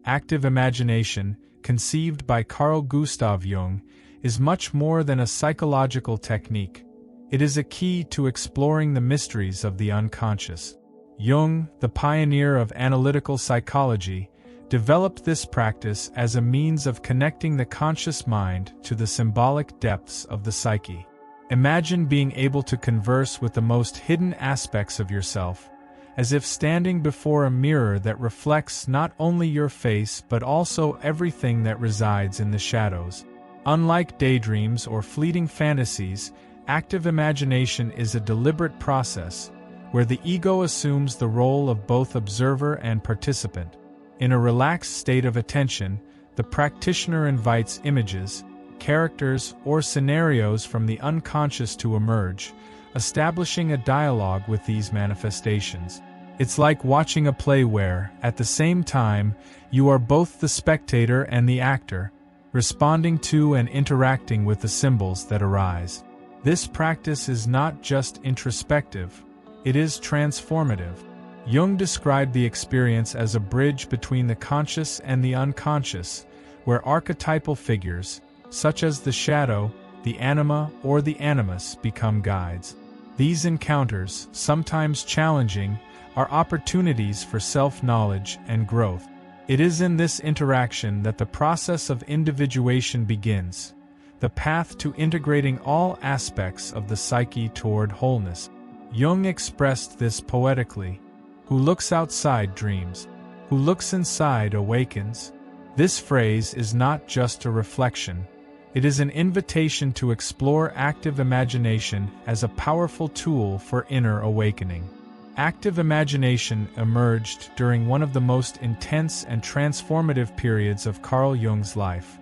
Active imagination, conceived by Carl Gustav Jung, is much more than a psychological technique. It is a key to exploring the mysteries of the unconscious. Jung, the pioneer of analytical psychology, developed this practice as a means of connecting the conscious mind to the symbolic depths of the psyche. Imagine being able to converse with the most hidden aspects of yourself, as if standing before a mirror that reflects not only your face but also everything that resides in the shadows. Unlike daydreams or fleeting fantasies, active imagination is a deliberate process, where the ego assumes the role of both observer and participant. In a relaxed state of attention, the practitioner invites images, characters, or scenarios from the unconscious to emerge, establishing a dialogue with these manifestations. It's like watching a play where, at the same time, you are both the spectator and the actor, responding to and interacting with the symbols that arise. This practice is not just introspective, it is transformative. Jung described the experience as a bridge between the conscious and the unconscious, where archetypal figures, such as the shadow, the anima, or the animus, become guides. These encounters, sometimes challenging, are opportunities for self-knowledge and growth. It is in this interaction that the process of individuation begins, the path to integrating all aspects of the psyche toward wholeness. Jung expressed this poetically: "Who looks outside dreams, who looks inside awakens." This phrase is not just a reflection, it is an invitation to explore active imagination as a powerful tool for inner awakening. Active imagination emerged during one of the most intense and transformative periods of Carl Jung's life,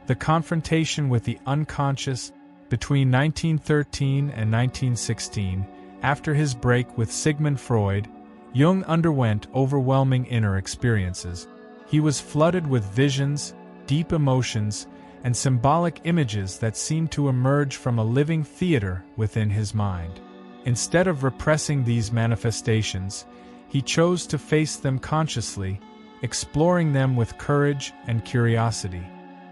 the confrontation with the unconscious. Between 1913 and 1916, after his break with Sigmund Freud, Jung underwent overwhelming inner experiences. He was flooded with visions, deep emotions, and symbolic images that seemed to emerge from a living theater within his mind. Instead of repressing these manifestations, he chose to face them consciously, exploring them with courage and curiosity.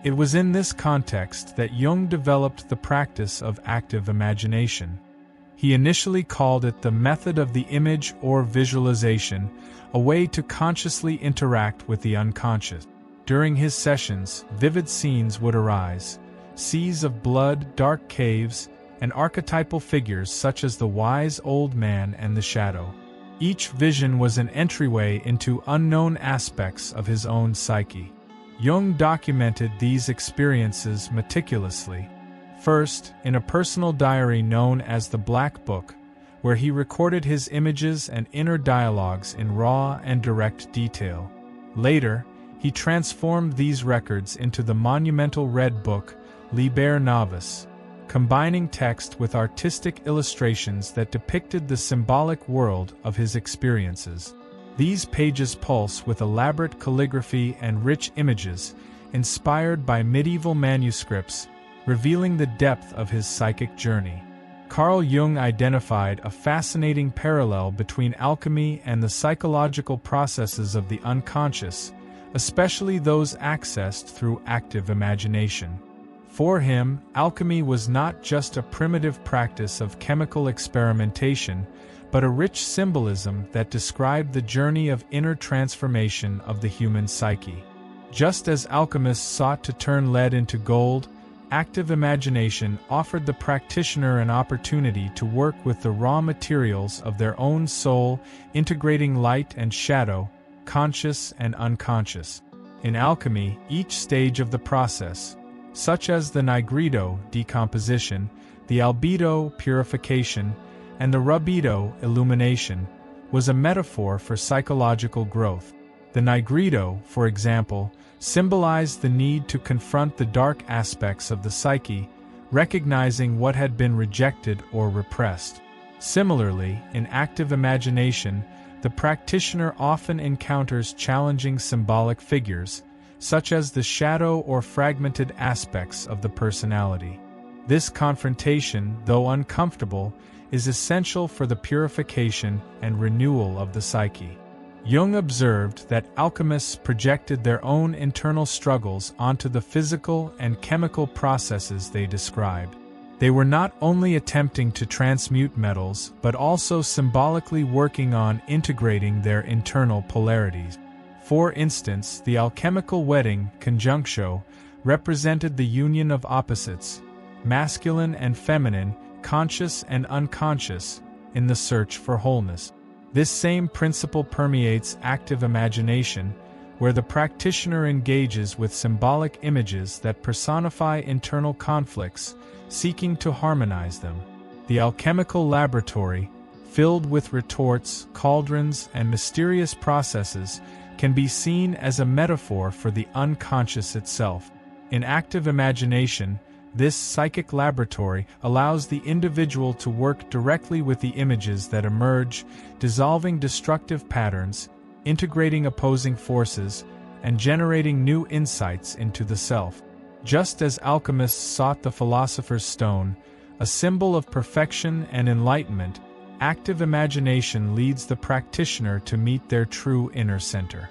It was in this context that Jung developed the practice of active imagination. He initially called it the method of the image or visualization, a way to consciously interact with the unconscious. During his sessions, vivid scenes would arise, seas of blood, dark caves, and archetypal figures such as the wise old man and the shadow. Each vision was an entryway into unknown aspects of his own psyche. Jung documented these experiences meticulously. First, in a personal diary known as the Black Book, where he recorded his images and inner dialogues in raw and direct detail. Later, he transformed these records into the monumental Red Book, Liber Novus, combining text with artistic illustrations that depicted the symbolic world of his experiences. These pages pulse with elaborate calligraphy and rich images, inspired by medieval manuscripts, revealing the depth of his psychic journey. Carl Jung identified a fascinating parallel between alchemy and the psychological processes of the unconscious, especially those accessed through active imagination. For him, alchemy was not just a primitive practice of chemical experimentation, but a rich symbolism that described the journey of inner transformation of the human psyche. Just as alchemists sought to turn lead into gold, active imagination offered the practitioner an opportunity to work with the raw materials of their own soul, integrating light and shadow, conscious and unconscious. In alchemy, each stage of the process, such as the nigredo decomposition, the albedo purification, and the rubedo illumination, was a metaphor for psychological growth. The nigredo, for example, symbolized the need to confront the dark aspects of the psyche, recognizing what had been rejected or repressed. Similarly, in active imagination, the practitioner often encounters challenging symbolic figures, such as the shadow or fragmented aspects of the personality. This confrontation, though uncomfortable, is essential for the purification and renewal of the psyche. Jung observed that alchemists projected their own internal struggles onto the physical and chemical processes they described. They were not only attempting to transmute metals but also symbolically working on integrating their internal polarities. For instance, the alchemical wedding, conjunctio, represented the union of opposites, masculine and feminine, conscious and unconscious, in the search for wholeness. This same principle permeates active imagination, where the practitioner engages with symbolic images that personify internal conflicts, seeking to harmonize them. The alchemical laboratory, filled with retorts, cauldrons, and mysterious processes, can be seen as a metaphor for the unconscious itself. In active imagination, this psychic laboratory allows the individual to work directly with the images that emerge, dissolving destructive patterns, integrating opposing forces, and generating new insights into the self. Just as alchemists sought the philosopher's stone, a symbol of perfection and enlightenment, active imagination leads the practitioner to meet their true inner center.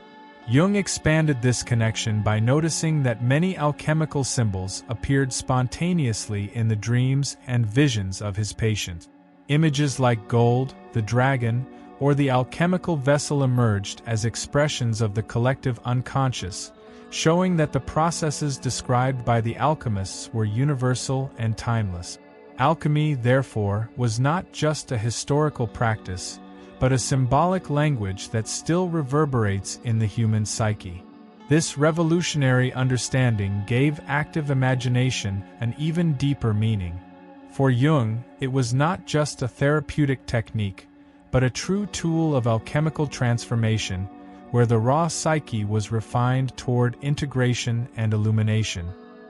Jung expanded this connection by noticing that many alchemical symbols appeared spontaneously in the dreams and visions of his patients. Images like gold, the dragon, or the alchemical vessel emerged as expressions of the collective unconscious, showing that the processes described by the alchemists were universal and timeless. Alchemy, therefore, was not just a historical practice, but a symbolic language that still reverberates in the human psyche. This revolutionary understanding gave active imagination an even deeper meaning. For Jung, it was not just a therapeutic technique, but a true tool of alchemical transformation, where the raw psyche was refined toward integration and illumination.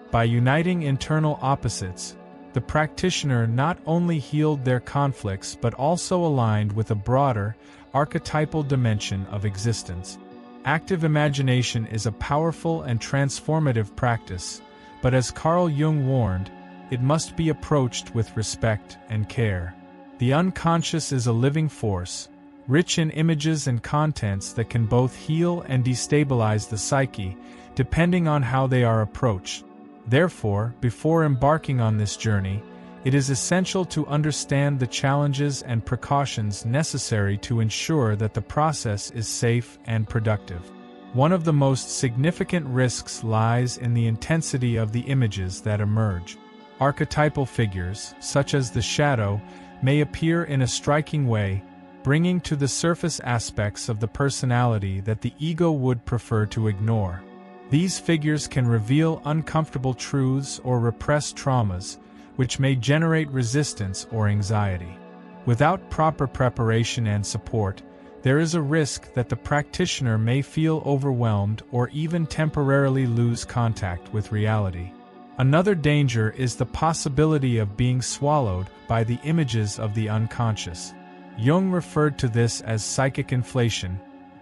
By uniting internal opposites, the practitioner not only healed their conflicts but also aligned with a broader, archetypal dimension of existence. Active imagination is a powerful and transformative practice, but as Carl Jung warned, it must be approached with respect and care. The unconscious is a living force, rich in images and contents that can both heal and destabilize the psyche, depending on how they are approached. Therefore, before embarking on this journey, it is essential to understand the challenges and precautions necessary to ensure that the process is safe and productive. One of the most significant risks lies in the intensity of the images that emerge. Archetypal figures, such as the shadow, may appear in a striking way, bringing to the surface aspects of the personality that the ego would prefer to ignore. These figures can reveal uncomfortable truths or repressed traumas, which may generate resistance or anxiety. Without proper preparation and support, there is a risk that the practitioner may feel overwhelmed or even temporarily lose contact with reality. Another danger is the possibility of being swallowed by the images of the unconscious. Jung referred to this as psychic inflation,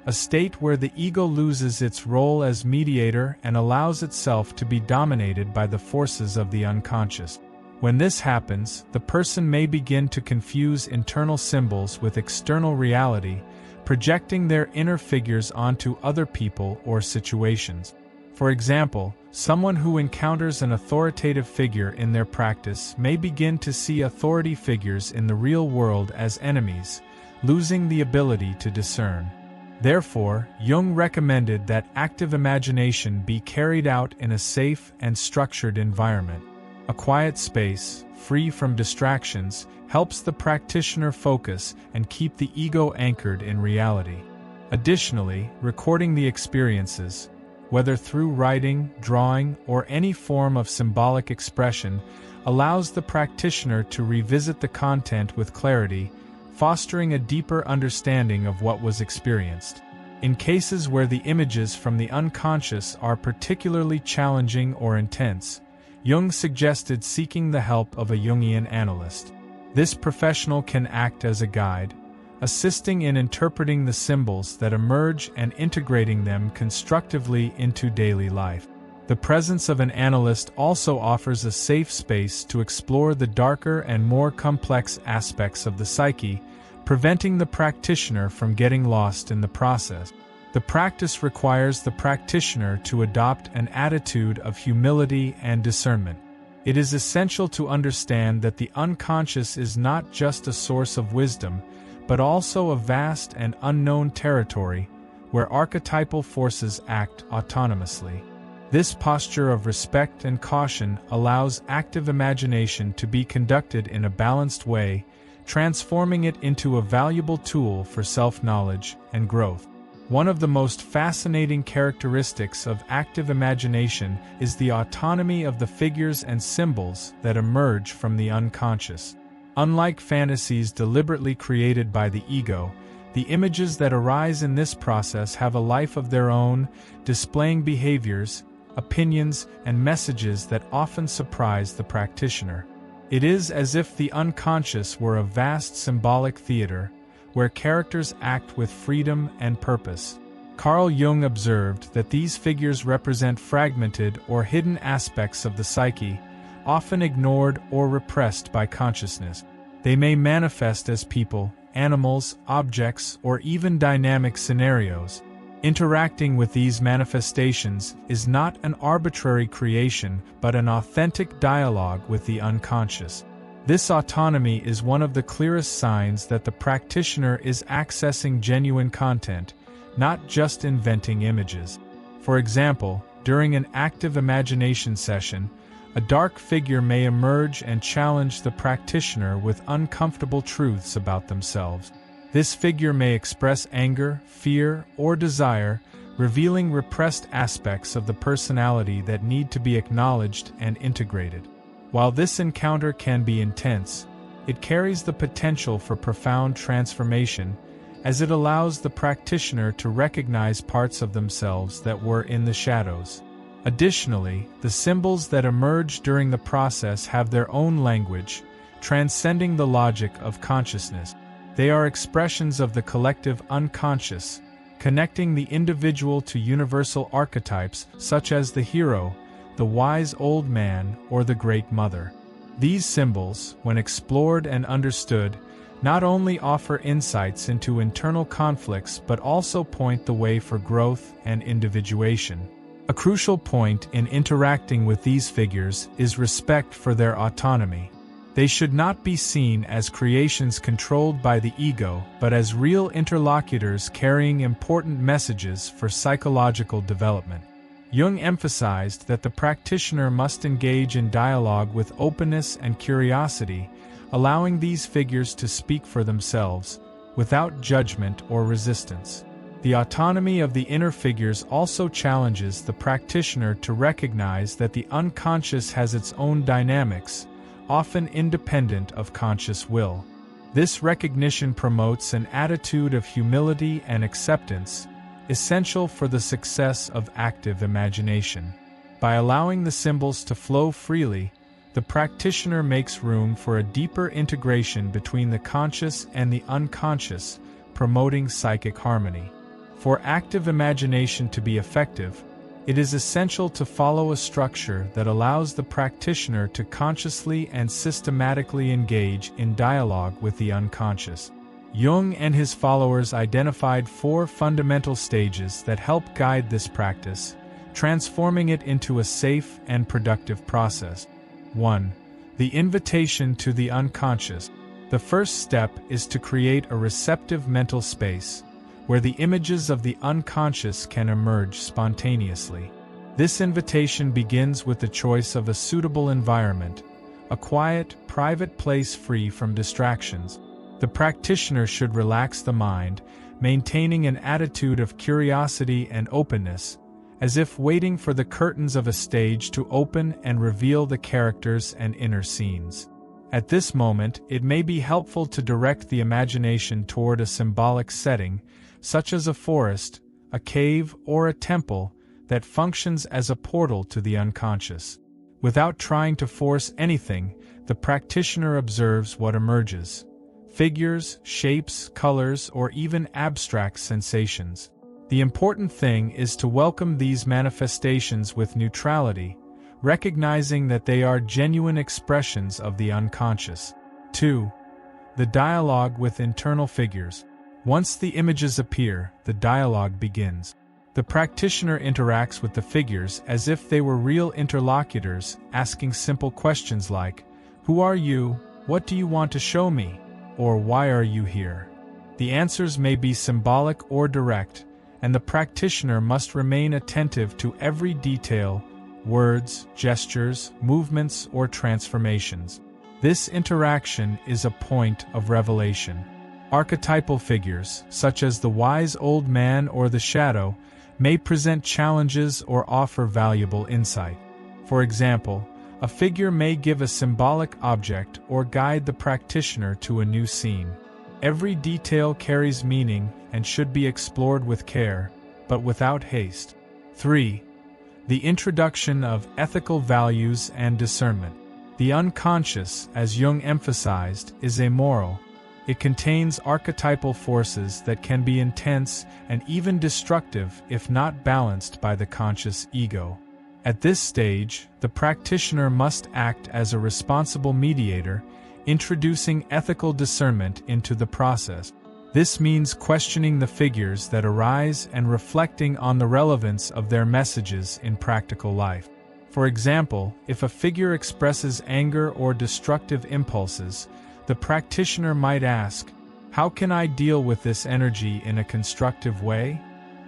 a state where the ego loses its role as mediator and allows itself to be dominated by the forces of the unconscious. When this happens, the person may begin to confuse internal symbols with external reality, projecting their inner figures onto other people or situations. For example, someone who encounters an authoritative figure in their practice may begin to see authority figures in the real world as enemies, losing the ability to discern. Therefore, Jung recommended that active imagination be carried out in a safe and structured environment. A quiet space, free from distractions, helps the practitioner focus and keep the ego anchored in reality. Additionally, recording the experiences, whether through writing, drawing, or any form of symbolic expression, allows the practitioner to revisit the content with clarity, fostering a deeper understanding of what was experienced. In cases where the images from the unconscious are particularly challenging or intense, Jung suggested seeking the help of a Jungian analyst. This professional can act as a guide, assisting in interpreting the symbols that emerge and integrating them constructively into daily life. The presence of an analyst also offers a safe space to explore the darker and more complex aspects of the psyche, preventing the practitioner from getting lost in the process. The practice requires the practitioner to adopt an attitude of humility and discernment. It is essential to understand that the unconscious is not just a source of wisdom, but also a vast and unknown territory where archetypal forces act autonomously. This posture of respect and caution allows active imagination to be conducted in a balanced way, transforming it into a valuable tool for self-knowledge and growth. One of the most fascinating characteristics of active imagination is the autonomy of the figures and symbols that emerge from the unconscious. Unlike fantasies deliberately created by the ego, the images that arise in this process have a life of their own, displaying behaviors, opinions, and messages that often surprise the practitioner. It is as if the unconscious were a vast symbolic theater, where characters act with freedom and purpose. Carl Jung observed that these figures represent fragmented or hidden aspects of the psyche, often ignored or repressed by consciousness. They may manifest as people, animals, objects, or even dynamic scenarios. Interacting with these manifestations is not an arbitrary creation, but an authentic dialogue with the unconscious. This autonomy is one of the clearest signs that the practitioner is accessing genuine content, not just inventing images. For example, during an active imagination session, a dark figure may emerge and challenge the practitioner with uncomfortable truths about themselves. This figure may express anger, fear, or desire, revealing repressed aspects of the personality that need to be acknowledged and integrated. While this encounter can be intense, it carries the potential for profound transformation, as it allows the practitioner to recognize parts of themselves that were in the shadows. Additionally, the symbols that emerge during the process have their own language, transcending the logic of consciousness. They are expressions of the collective unconscious, connecting the individual to universal archetypes such as the hero, the wise old man, or the great mother. These symbols, when explored and understood, not only offer insights into internal conflicts but also point the way for growth and individuation. A crucial point in interacting with these figures is respect for their autonomy. They should not be seen as creations controlled by the ego, but as real interlocutors carrying important messages for psychological development. Jung emphasized that the practitioner must engage in dialogue with openness and curiosity, allowing these figures to speak for themselves, without judgment or resistance. The autonomy of the inner figures also challenges the practitioner to recognize that the unconscious has its own dynamics, often independent of conscious will. This recognition promotes an attitude of humility and acceptance, essential for the success of active imagination. By allowing the symbols to flow freely, the practitioner makes room for a deeper integration between the conscious and the unconscious, promoting psychic harmony. For active imagination to be effective, it is essential to follow a structure that allows the practitioner to consciously and systematically engage in dialogue with the unconscious. Jung and his followers identified 4 fundamental stages that help guide this practice, transforming it into a safe and productive process. 1. The invitation to the unconscious. The first step is to create a receptive mental space, where the images of the unconscious can emerge spontaneously. This invitation begins with the choice of a suitable environment, a quiet, private place free from distractions. The practitioner should relax the mind, maintaining an attitude of curiosity and openness, as if waiting for the curtains of a stage to open and reveal the characters and inner scenes. At this moment, it may be helpful to direct the imagination toward a symbolic setting, such as a forest, a cave, or a temple, that functions as a portal to the unconscious. Without trying to force anything, the practitioner observes what emerges: figures, shapes, colors, or even abstract sensations. The important thing is to welcome these manifestations with neutrality, recognizing that they are genuine expressions of the unconscious. 2. The dialogue with internal figures. Once the images appear, the dialogue begins. The practitioner interacts with the figures as if they were real interlocutors, asking simple questions like, "Who are you? What do you want to show me?" Or "Why are you here?" The answers may be symbolic or direct, and the practitioner must remain attentive to every detail, words, gestures, movements, or transformations. This interaction is a point of revelation. Archetypal figures, such as the wise old man or the shadow, may present challenges or offer valuable insight. For example, a figure may give a symbolic object or guide the practitioner to a new scene. Every detail carries meaning and should be explored with care, but without haste. 3. The introduction of ethical values and discernment. The unconscious, as Jung emphasized, is amoral. It contains archetypal forces that can be intense and even destructive if not balanced by the conscious ego. At this stage, the practitioner must act as a responsible mediator, introducing ethical discernment into the process. This means questioning the figures that arise and reflecting on the relevance of their messages in practical life. For example, if a figure expresses anger or destructive impulses, the practitioner might ask, "How can I deal with this energy in a constructive way?"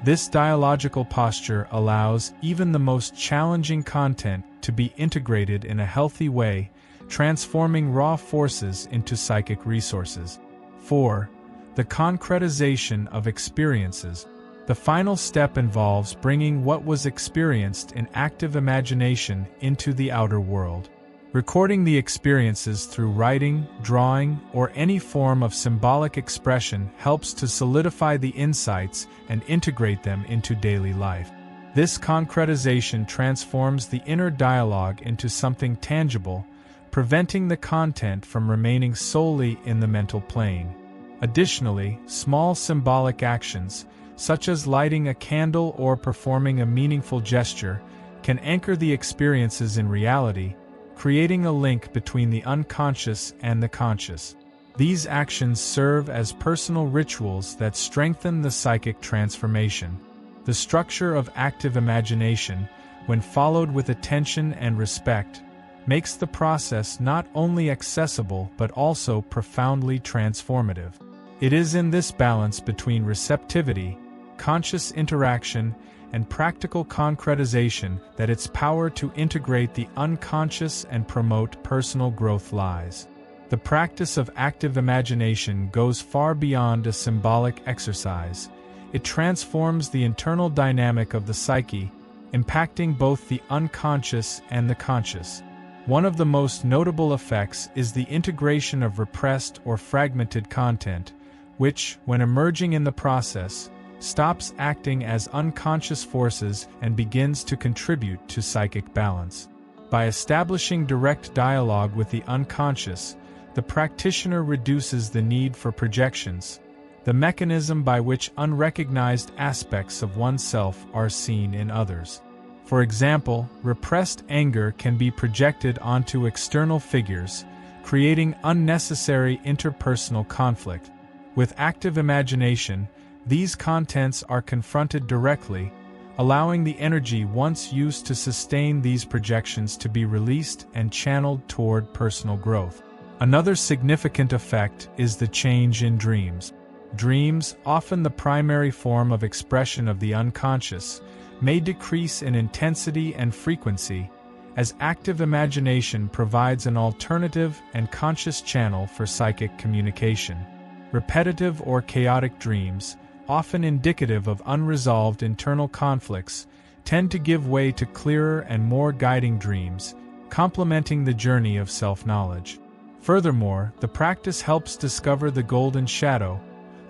This dialogical posture allows even the most challenging content to be integrated in a healthy way, transforming raw forces into psychic resources. 4. The concretization of experiences. The final step involves bringing what was experienced in active imagination into the outer world. Recording the experiences through writing, drawing, or any form of symbolic expression helps to solidify the insights and integrate them into daily life. This concretization transforms the inner dialogue into something tangible, preventing the content from remaining solely in the mental plane. Additionally, small symbolic actions, such as lighting a candle or performing a meaningful gesture, can anchor the experiences in reality, creating a link between the unconscious and the conscious. These actions serve as personal rituals that strengthen the psychic transformation. The structure of active imagination, when followed with attention and respect, makes the process not only accessible but also profoundly transformative. It is in this balance between receptivity, conscious interaction, and practical concretization that its power to integrate the unconscious and promote personal growth lies. The practice of active imagination goes far beyond a symbolic exercise. It transforms the internal dynamic of the psyche, impacting both the unconscious and the conscious. One of the most notable effects is the integration of repressed or fragmented content, which, when emerging in the process, stops acting as unconscious forces and begins to contribute to psychic balance. By establishing direct dialogue with the unconscious, the practitioner reduces the need for projections, the mechanism by which unrecognized aspects of oneself are seen in others. For example, repressed anger can be projected onto external figures, creating unnecessary interpersonal conflict. With active imagination, these contents are confronted directly, allowing the energy once used to sustain these projections to be released and channeled toward personal growth. Another significant effect is the change in dreams. Dreams, often the primary form of expression of the unconscious, may decrease in intensity and frequency, as active imagination provides an alternative and conscious channel for psychic communication. Repetitive or chaotic dreams, often indicative of unresolved internal conflicts, tend to give way to clearer and more guiding dreams, complementing the journey of self-knowledge. Furthermore, the practice helps discover the golden shadow,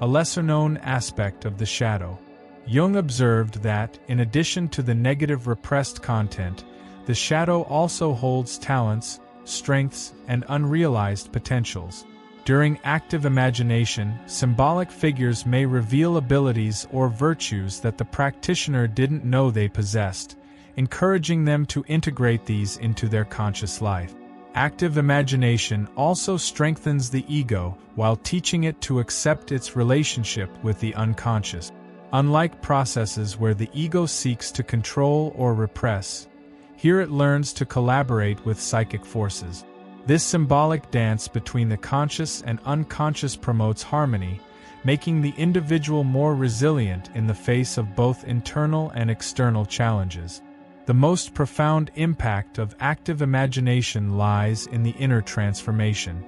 a lesser-known aspect of the shadow. Jung observed that, in addition to the negative repressed content, the shadow also holds talents, strengths, and unrealized potentials. During active imagination, symbolic figures may reveal abilities or virtues that the practitioner didn't know they possessed, encouraging them to integrate these into their conscious life. Active imagination also strengthens the ego while teaching it to accept its relationship with the unconscious. Unlike processes where the ego seeks to control or repress, here it learns to collaborate with psychic forces. This symbolic dance between the conscious and unconscious promotes harmony, making the individual more resilient in the face of both internal and external challenges. The most profound impact of active imagination lies in the inner transformation.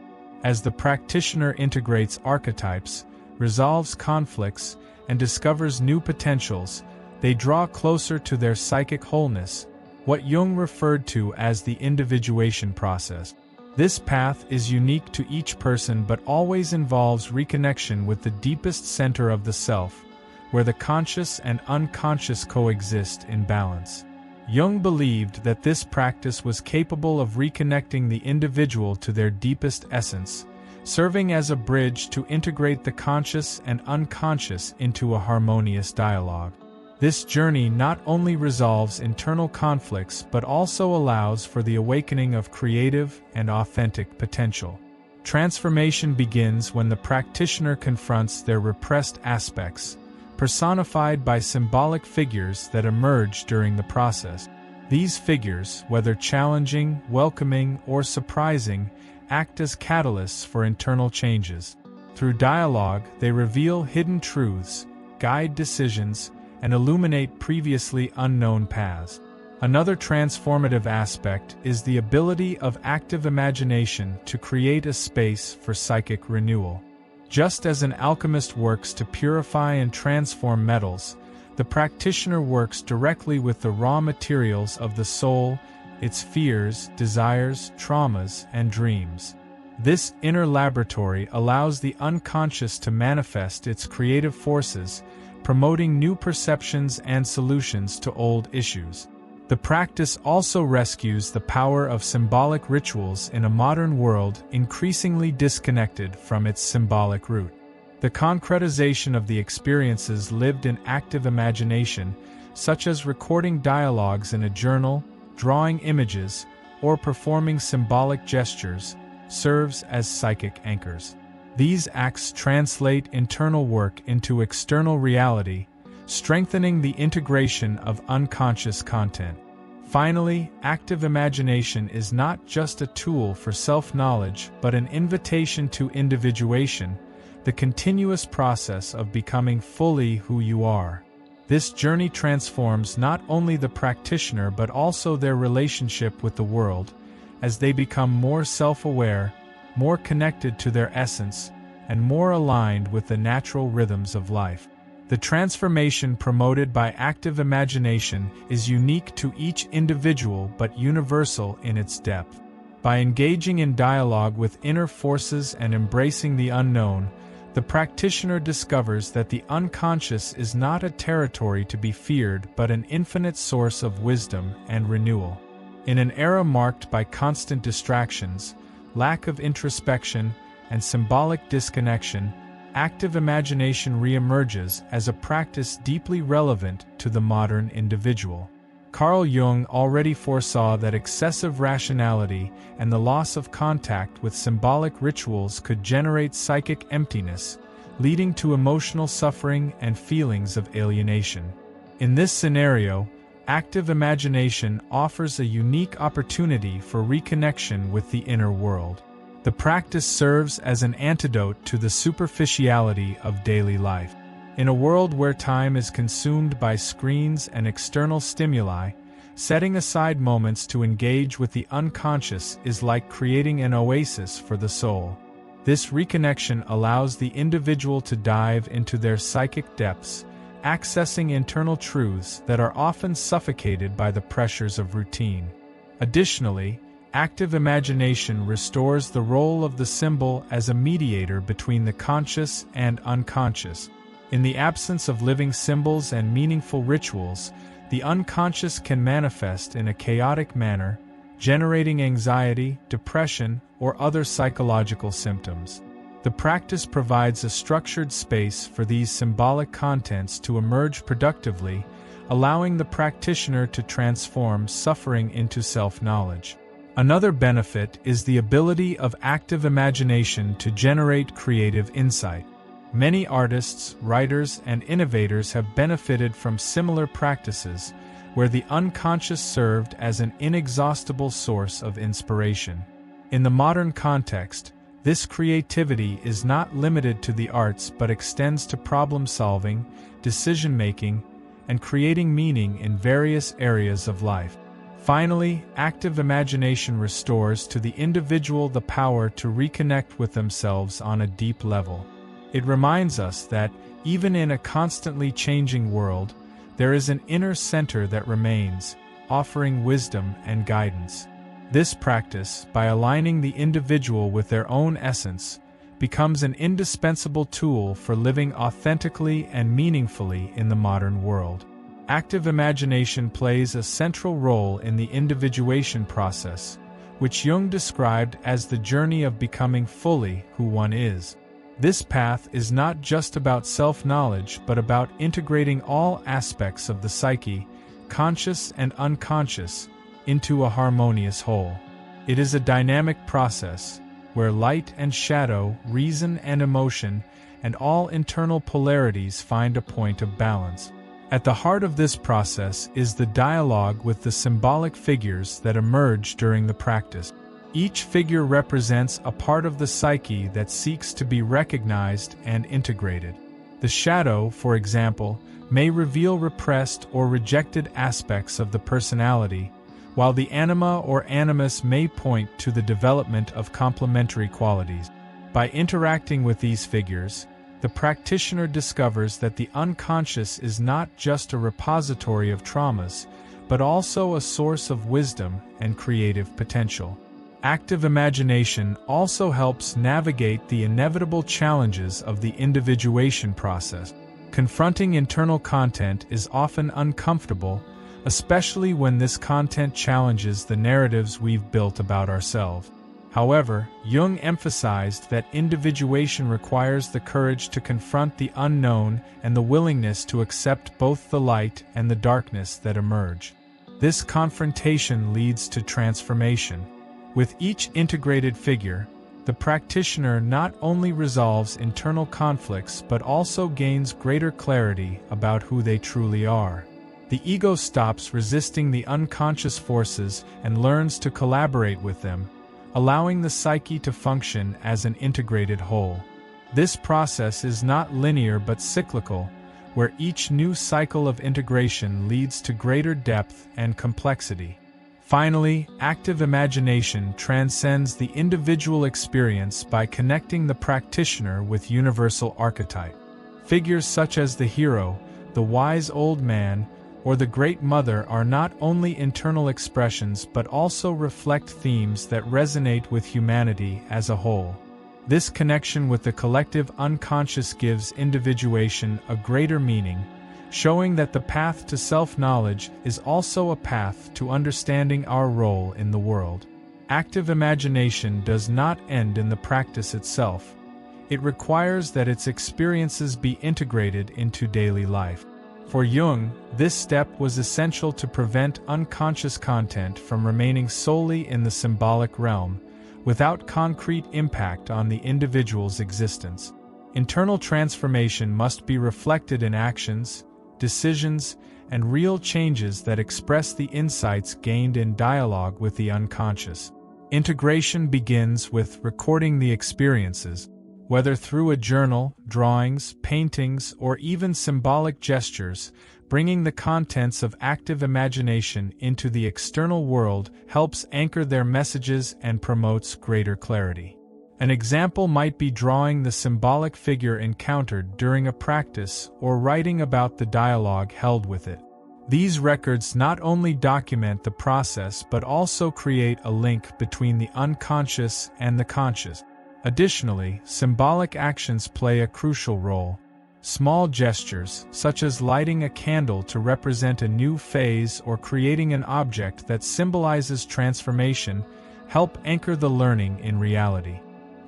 As the practitioner integrates archetypes, resolves conflicts, and discovers new potentials, they draw closer to their psychic wholeness, what Jung referred to as the individuation process. This path is unique to each person but always involves reconnection with the deepest center of the self, where the conscious and unconscious coexist in balance. Jung believed that this practice was capable of reconnecting the individual to their deepest essence, serving as a bridge to integrate the conscious and unconscious into a harmonious dialogue. This journey not only resolves internal conflicts but also allows for the awakening of creative and authentic potential. Transformation begins when the practitioner confronts their repressed aspects, personified by symbolic figures that emerge during the process. These figures, whether challenging, welcoming, or surprising, act as catalysts for internal changes. Through dialogue, they reveal hidden truths, guide decisions, and illuminate previously unknown paths. Another transformative aspect is the ability of active imagination to create a space for psychic renewal. Just as an alchemist works to purify and transform metals, the practitioner works directly with the raw materials of the soul, its fears, desires, traumas, and dreams. This inner laboratory allows the unconscious to manifest its creative forces, promoting new perceptions and solutions to old issues. The practice also rescues the power of symbolic rituals in a modern world increasingly disconnected from its symbolic root. The concretization of the experiences lived in active imagination, such as recording dialogues in a journal, drawing images, or performing symbolic gestures, serves as psychic anchors. These acts translate internal work into external reality, strengthening the integration of unconscious content. Finally, active imagination is not just a tool for self-knowledge but an invitation to individuation, the continuous process of becoming fully who you are. This journey transforms not only the practitioner but also their relationship with the world, as they become more self-aware, more connected to their essence, and more aligned with the natural rhythms of life. The transformation promoted by active imagination is unique to each individual but universal in its depth. By engaging in dialogue with inner forces and embracing the unknown, the practitioner discovers that the unconscious is not a territory to be feared but an infinite source of wisdom and renewal. In an era marked by constant distractions, lack of introspection, and symbolic disconnection, active imagination reemerges as a practice deeply relevant to the modern individual. Carl Jung already foresaw that excessive rationality and the loss of contact with symbolic rituals could generate psychic emptiness, leading to emotional suffering and feelings of alienation. In this scenario, active imagination offers a unique opportunity for reconnection with the inner world. The practice serves as an antidote to the superficiality of daily life. In a world where time is consumed by screens and external stimuli, setting aside moments to engage with the unconscious is like creating an oasis for the soul. This reconnection allows the individual to dive into their psychic depths, accessing internal truths that are often suffocated by the pressures of routine. Additionally, active imagination restores the role of the symbol as a mediator between the conscious and unconscious. In the absence of living symbols and meaningful rituals, the unconscious can manifest in a chaotic manner, generating anxiety, depression, or other psychological symptoms. The practice provides a structured space for these symbolic contents to emerge productively, allowing the practitioner to transform suffering into self-knowledge. Another benefit is the ability of active imagination to generate creative insight. Many artists, writers, and innovators have benefited from similar practices, where the unconscious served as an inexhaustible source of inspiration. In the modern context, this creativity is not limited to the arts but extends to problem-solving, decision-making, and creating meaning in various areas of life. Finally, active imagination restores to the individual the power to reconnect with themselves on a deep level. It reminds us that, even in a constantly changing world, there is an inner center that remains, offering wisdom and guidance. This practice, by aligning the individual with their own essence, becomes an indispensable tool for living authentically and meaningfully in the modern world. Active imagination plays a central role in the individuation process, which Jung described as the journey of becoming fully who one is. This path is not just about self-knowledge but about integrating all aspects of the psyche, conscious and unconscious, into a harmonious whole. It is a dynamic process, where light and shadow, reason and emotion, and all internal polarities find a point of balance. At the heart of this process is the dialogue with the symbolic figures that emerge during the practice. Each figure represents a part of the psyche that seeks to be recognized and integrated. The shadow, for example, may reveal repressed or rejected aspects of the personality, while the anima or animus may point to the development of complementary qualities. By interacting with these figures, the practitioner discovers that the unconscious is not just a repository of traumas, but also a source of wisdom and creative potential. Active imagination also helps navigate the inevitable challenges of the individuation process. Confronting internal content is often uncomfortable, especially when this content challenges the narratives we've built about ourselves. However, Jung emphasized that individuation requires the courage to confront the unknown and the willingness to accept both the light and the darkness that emerge. This confrontation leads to transformation. With each integrated figure, the practitioner not only resolves internal conflicts but also gains greater clarity about who they truly are. The ego stops resisting the unconscious forces and learns to collaborate with them, allowing the psyche to function as an integrated whole. This process is not linear but cyclical, where each new cycle of integration leads to greater depth and complexity. Finally, active imagination transcends the individual experience by connecting the practitioner with universal archetypes. Figures such as the hero, the wise old man, or the Great Mother are not only internal expressions but also reflect themes that resonate with humanity as a whole. This connection with the collective unconscious gives individuation a greater meaning, showing that the path to self-knowledge is also a path to understanding our role in the world. Active imagination does not end in the practice itself. It requires that its experiences be integrated into daily life. For Jung, this step was essential to prevent unconscious content from remaining solely in the symbolic realm, without concrete impact on the individual's existence. Internal transformation must be reflected in actions, decisions, and real changes that express the insights gained in dialogue with the unconscious. Integration begins with recording the experiences, whether through a journal, drawings, paintings, or even symbolic gestures. Bringing the contents of active imagination into the external world helps anchor their messages and promotes greater clarity. An example might be drawing the symbolic figure encountered during a practice or writing about the dialogue held with it. These records not only document the process but also create a link between the unconscious and the conscious. Additionally, symbolic actions play a crucial role. Small gestures, such as lighting a candle to represent a new phase or creating an object that symbolizes transformation, help anchor the learning in reality.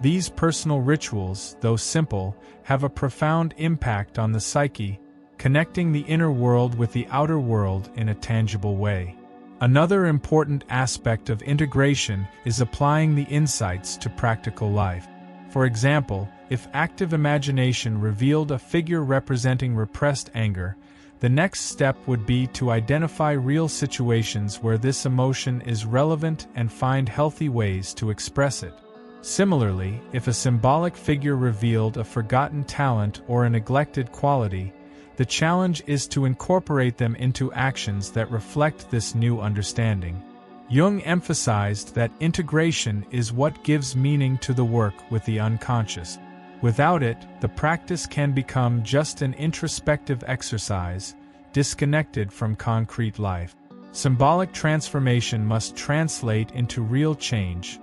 These personal rituals, though simple, have a profound impact on the psyche, connecting the inner world with the outer world in a tangible way. Another important aspect of integration is applying the insights to practical life. For example, if active imagination revealed a figure representing repressed anger, the next step would be to identify real situations where this emotion is relevant and find healthy ways to express it. Similarly, if a symbolic figure revealed a forgotten talent or a neglected quality, the challenge is to incorporate them into actions that reflect this new understanding. Jung emphasized that integration is what gives meaning to the work with the unconscious. Without it, the practice can become just an introspective exercise, disconnected from concrete life. Symbolic transformation must translate into real change,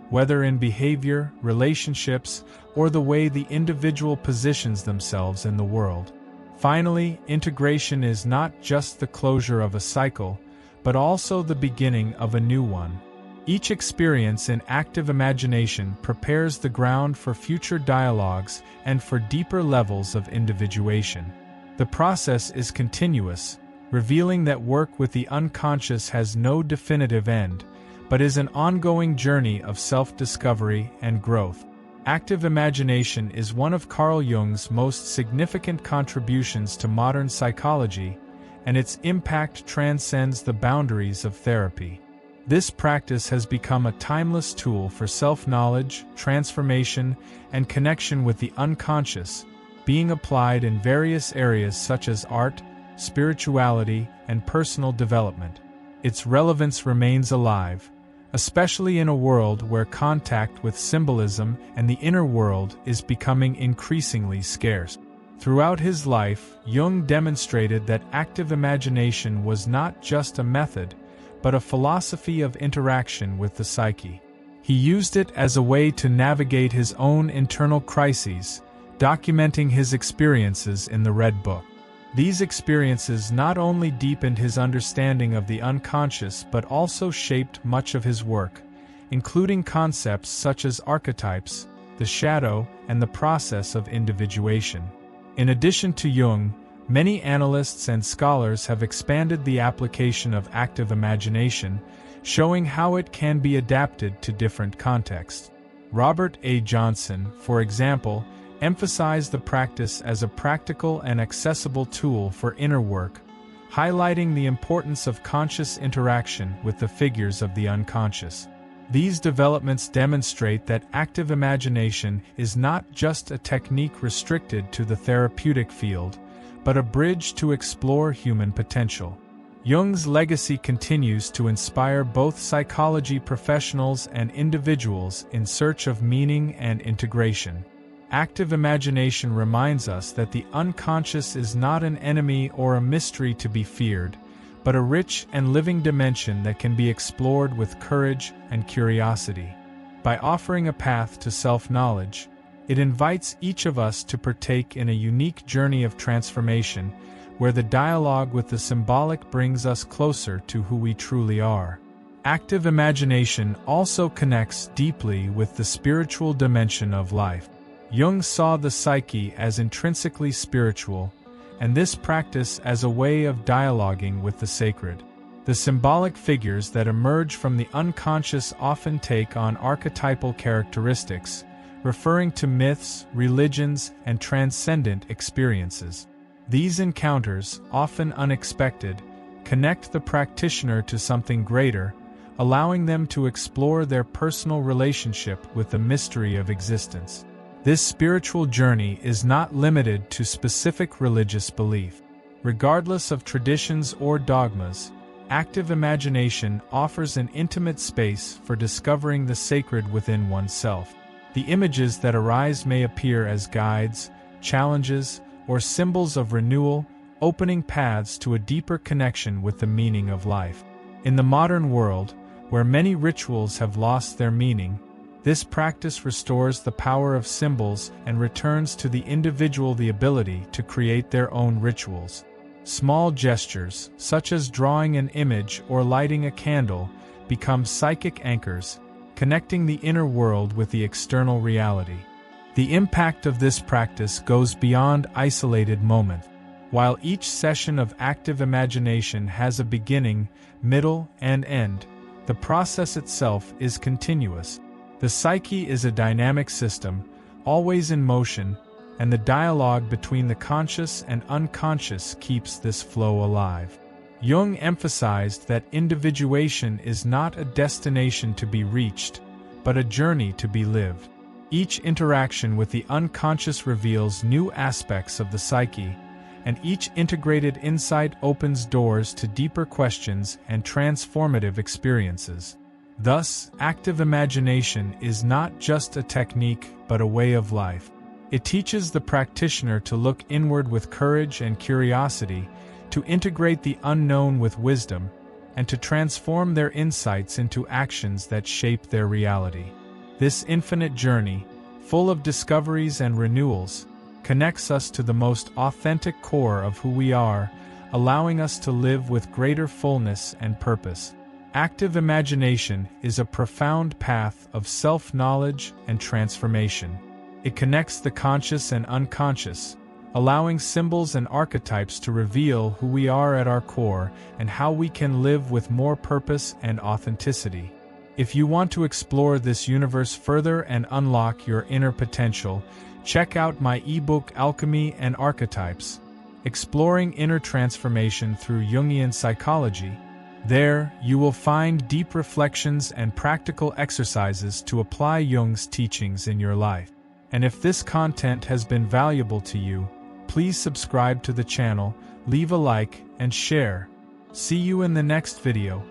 whether in behavior, relationships, or the way the individual positions themselves in the world. Finally, integration is not just the closure of a cycle, but also the beginning of a new one. Each experience in active imagination prepares the ground for future dialogues and for deeper levels of individuation. The process is continuous, revealing that work with the unconscious has no definitive end, but is an ongoing journey of self-discovery and growth. Active imagination is one of Carl Jung's most significant contributions to modern psychology, and its impact transcends the boundaries of therapy. This practice has become a timeless tool for self-knowledge, transformation, and connection with the unconscious, being applied in various areas such as art, spirituality, and personal development. Its relevance remains alive, especially in a world where contact with symbolism and the inner world is becoming increasingly scarce. Throughout his life, Jung demonstrated that active imagination was not just a method, but a philosophy of interaction with the psyche. He used it as a way to navigate his own internal crises, documenting his experiences in the Red Book. These experiences not only deepened his understanding of the unconscious but also shaped much of his work, including concepts such as archetypes, the shadow, and the process of individuation. In addition to Jung, many analysts and scholars have expanded the application of active imagination, showing how it can be adapted to different contexts. Robert A. Johnson, for example, emphasized the practice as a practical and accessible tool for inner work, highlighting the importance of conscious interaction with the figures of the unconscious. These developments demonstrate that active imagination is not just a technique restricted to the therapeutic field, but a bridge to explore human potential. Jung's legacy continues to inspire both psychology professionals and individuals in search of meaning and integration. Active imagination reminds us that the unconscious is not an enemy or a mystery to be feared, but a rich and living dimension that can be explored with courage and curiosity. By offering a path to self-knowledge, it invites each of us to partake in a unique journey of transformation, where the dialogue with the symbolic brings us closer to who we truly are. Active imagination also connects deeply with the spiritual dimension of life. Jung saw the psyche as intrinsically spiritual, and this practice as a way of dialoguing with the sacred. The symbolic figures that emerge from the unconscious often take on archetypal characteristics, referring to myths, religions, and transcendent experiences. These encounters, often unexpected, connect the practitioner to something greater, allowing them to explore their personal relationship with the mystery of existence. This spiritual journey is not limited to specific religious belief. Regardless of traditions or dogmas, active imagination offers an intimate space for discovering the sacred within oneself. The images that arise may appear as guides, challenges, or symbols of renewal, opening paths to a deeper connection with the meaning of life. In the modern world, where many rituals have lost their meaning, this practice restores the power of symbols and returns to the individual the ability to create their own rituals. Small gestures, such as drawing an image or lighting a candle, become psychic anchors, connecting the inner world with the external reality. The impact of this practice goes beyond isolated moments. While each session of active imagination has a beginning, middle, and end, the process itself is continuous. The psyche is a dynamic system, always in motion, and the dialogue between the conscious and unconscious keeps this flow alive. Jung emphasized that individuation is not a destination to be reached, but a journey to be lived. Each interaction with the unconscious reveals new aspects of the psyche, and each integrated insight opens doors to deeper questions and transformative experiences. Thus, active imagination is not just a technique but a way of life. It teaches the practitioner to look inward with courage and curiosity, to integrate the unknown with wisdom, and to transform their insights into actions that shape their reality. This infinite journey, full of discoveries and renewals, connects us to the most authentic core of who we are, allowing us to live with greater fullness and purpose. Active imagination is a profound path of self-knowledge and transformation. It connects the conscious and unconscious, allowing symbols and archetypes to reveal who we are at our core and how we can live with more purpose and authenticity. If you want to explore this universe further and unlock your inner potential, check out my ebook Alchemy and Archetypes, Exploring Inner Transformation Through Jungian Psychology. There, you will find deep reflections and practical exercises to apply Jung's teachings in your life. And if this content has been valuable to you, please subscribe to the channel, leave a like, and share. See you in the next video.